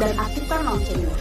dan aktifkan loncengnya.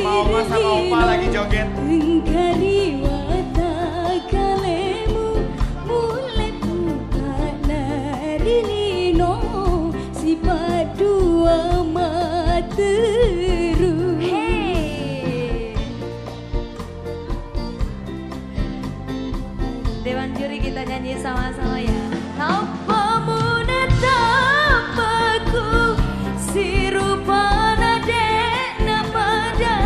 Oma sama opa lagi joget. Engkari wata kalemu mulai bukana rilino si padua materu. Hey. Dewan juri kita nyanyi sama-sama ya. Tapamu netapaku si rupana dek pada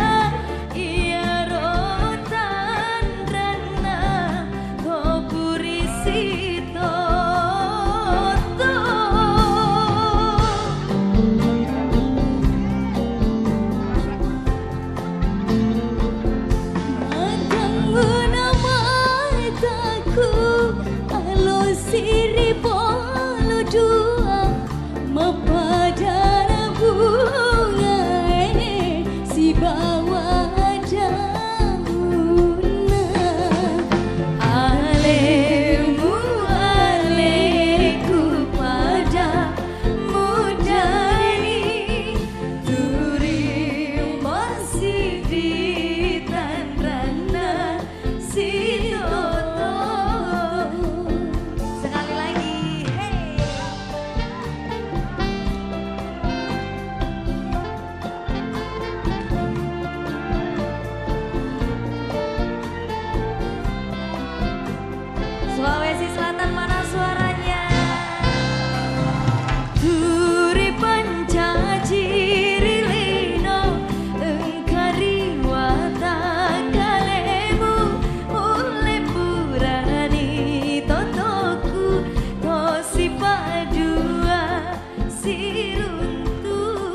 ia rotan rana ko purisi toto matangmu nama taku alo siri bolu dua mapadana bunga si bawa dauna alemu aleku pada mudani turi masih di tanrana si toto. Sekali lagi, hey. Sulawesi Selatan mana suaranya? Turi panca cirilino engkari wata kalemu mulai purani totoku tosi padua si runtuh.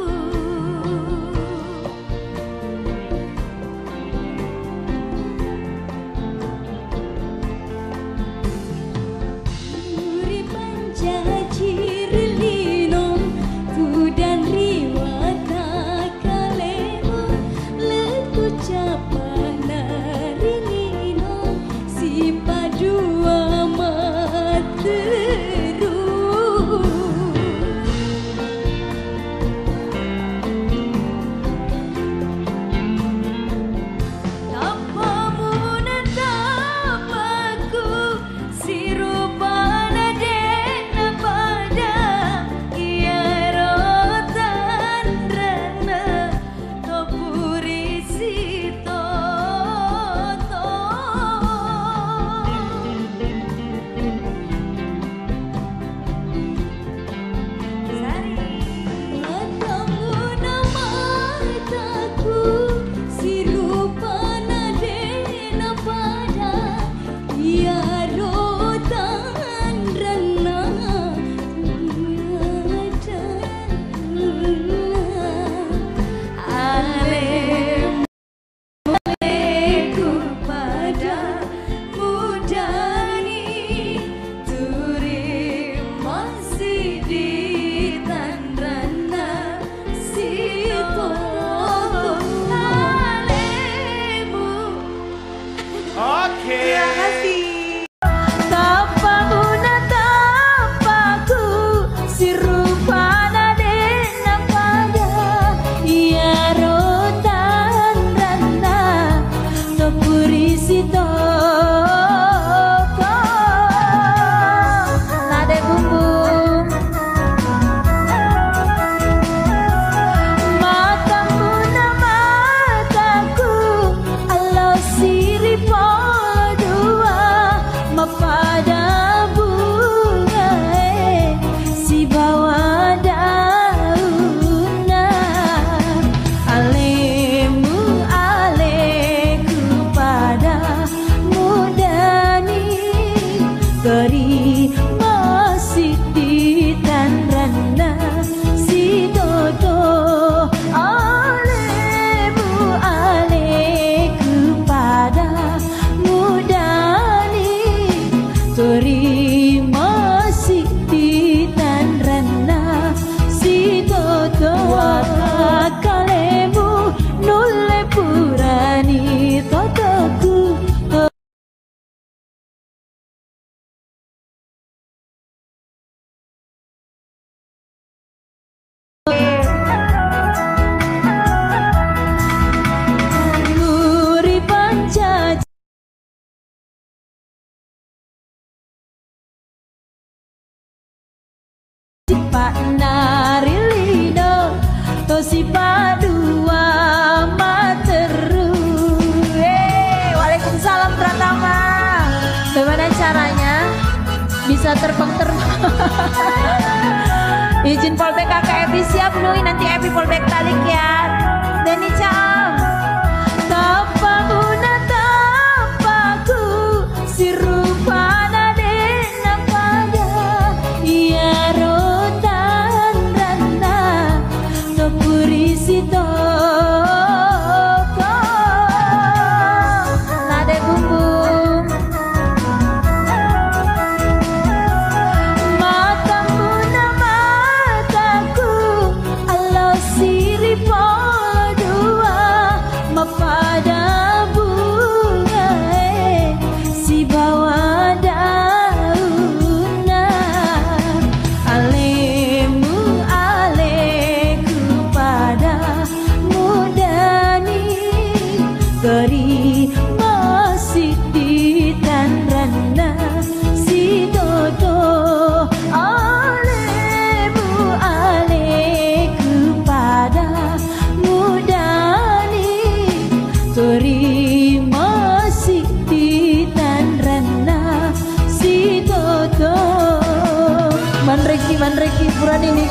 Turi panca cirilino tu dan riwata kalemu leku capana rilino si padua materu. Tapamu netapaku si rupana dek pada ia rotan rana ko purisi toto. Sari matamu nama taku si rupana dek pada ia rotan rana alemu aleku pada mudani turi masih di tanrana si toto alemu. Oke. Terima kasih. Tapamu netapaku si rupana dena pada ia rotan rana to purisi toko nade bumbung matamu nama taku alo siri podua mapada bunga si bawa si Pak Narilino to si Pak Dua Materu. Waalaikumsalam Pratama. Bagaimana caranya bisa terbang-terbang? Izin polbek kakak Epi siap Nui, nanti Epi polbek talik ya. Deni Caam. Tapamu tapaku si rupana dena pada iya rotan rana topuri si toko nade bumbung matamu na mataku Allah siri dua mapada bunga si bawa dauna alemu aleku pada mudani geri masih di tanrana si dodo alemu aleku pada mudani geri masih di tanrana si dodo manreki puran ini